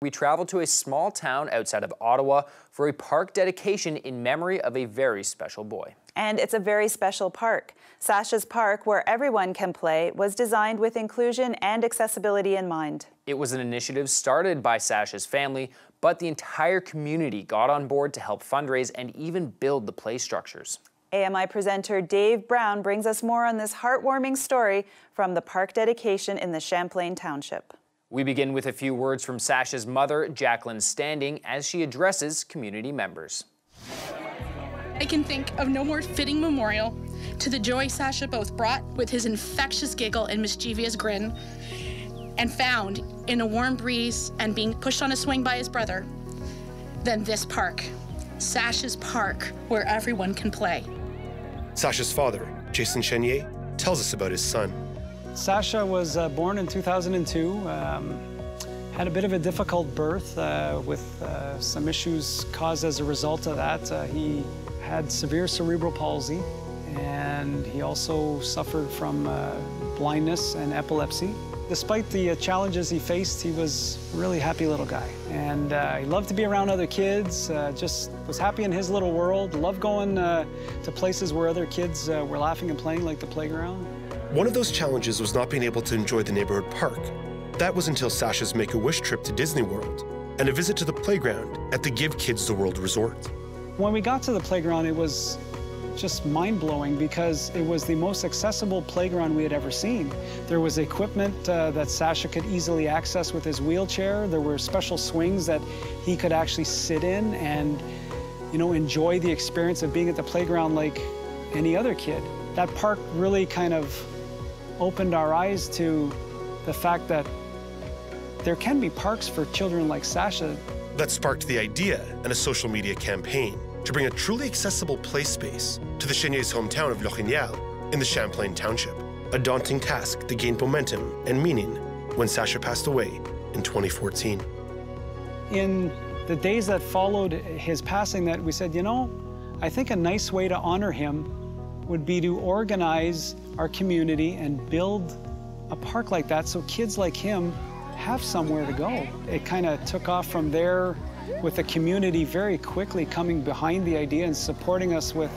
We traveled to a small town outside of Ottawa for a park dedication in memory of a very special boy. And it's a very special park. Sacha's Park, where everyone can play, was designed with inclusion and accessibility in mind. It was an initiative started by Sacha's family, but the entire community got on board to help fundraise and even build the play structures. AMI presenter Dave Brown brings us more on this heartwarming story from the park dedication in the Champlain Township. We begin with a few words from Sacha's mother, Jacqueline Standing, as she addresses community members. I can think of no more fitting memorial to the joy Sacha both brought with his infectious giggle and mischievous grin, and found in a warm breeze and being pushed on a swing by his brother, than this park, Sacha's Park, where everyone can play. Sacha's father, Sacha Chenier, tells us about his son. Sacha was born in 2002, had a bit of a difficult birth with some issues caused as a result of that. He had severe cerebral palsy, and he also suffered from blindness and epilepsy. Despite the challenges he faced, he was a really happy little guy. And he loved to be around other kids, just was happy in his little world, loved going to places where other kids were laughing and playing, like the playground. One of those challenges was not being able to enjoy the neighborhood park. That was until Sacha's Make-A-Wish trip to Disney World and a visit to the playground at the Give Kids the World resort. When we got to the playground, it was just mind-blowing because it was the most accessible playground we had ever seen. There was equipment that Sacha could easily access with his wheelchair. There were special swings that he could actually sit in and, enjoy the experience of being at the playground like any other kid. That park really kind of opened our eyes to the fact that there can be parks for children like Sacha. That sparked the idea and a social media campaign to bring a truly accessible play space to the Chenier's hometown of L'Orignal in the Champlain Township. A daunting task that gained momentum and meaning when Sacha passed away in 2014. In the days that followed his passing, that we said, I think a nice way to honor him would be to organize our community and build a park like that so kids like him have somewhere to go. It kind of took off from there, with the community very quickly coming behind the idea and supporting us with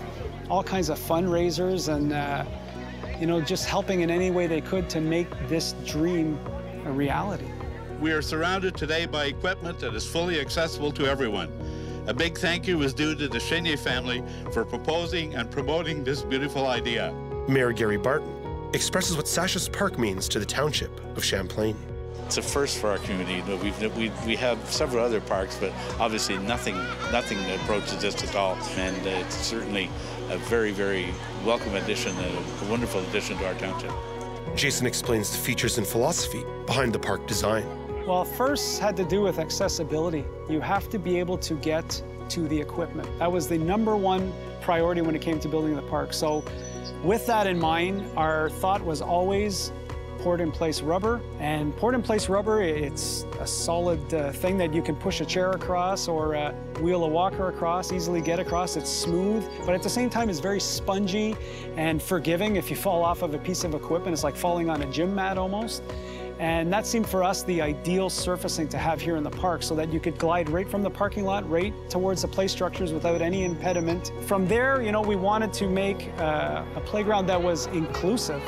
all kinds of fundraisers and, just helping in any way they could to make this dream a reality. We are surrounded today by equipment that is fully accessible to everyone. A big thank you is due to the Chenier family for proposing and promoting this beautiful idea. Mayor Gary Barton expresses what Sacha's Park means to the township of Champlain. It's a first for our community. We have several other parks, but obviously nothing approaches this at all. And it's certainly a very, very welcome addition, a wonderful addition to our township. Jason explains the features and philosophy behind the park design. Well, first had to do with accessibility. You have to be able to get to the equipment. That was the #1 priority when it came to building the park. So with that in mind, our thought was always poured-in-place rubber. And poured-in-place rubber, it's a solid thing that you can push a chair across or wheel a walker across, easily get across. It's smooth, but at the same time, it's very spongy and forgiving. If you fall off of a piece of equipment, it's like falling on a gym mat almost. And that seemed for us the ideal surfacing to have here in the park so that you could glide right from the parking lot right towards the play structures without any impediment. From there, we wanted to make a playground that was inclusive.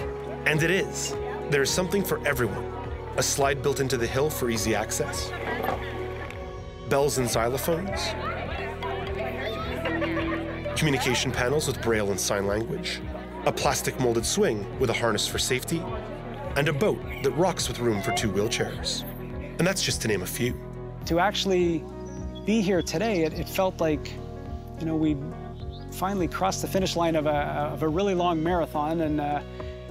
And it is. There's something for everyone. A slide built into the hill for easy access. Bells and xylophones. Communication panels with braille and sign language. A plastic molded swing with a harness for safety. And a boat that rocks with room for 2 wheelchairs. And that's just to name a few. To actually be here today, it felt like, we finally crossed the finish line of a really long marathon, and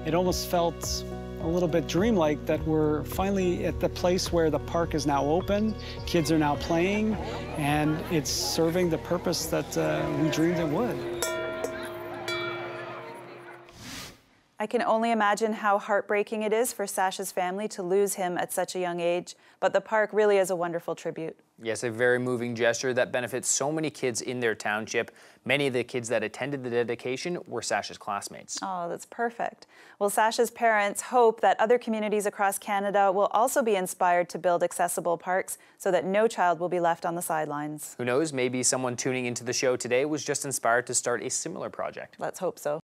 it almost felt a little bit dreamlike that we're finally at the place where the park is now open, kids are now playing, and it's serving the purpose that we dreamed it would. I can only imagine how heartbreaking it is for Sacha's family to lose him at such a young age, but the park really is a wonderful tribute. Yes, a very moving gesture that benefits so many kids in their township. Many of the kids that attended the dedication were Sacha's classmates. Oh, that's perfect. Well, Sacha's parents hope that other communities across Canada will also be inspired to build accessible parks so that no child will be left on the sidelines. Who knows, maybe someone tuning into the show today was just inspired to start a similar project. Let's hope so.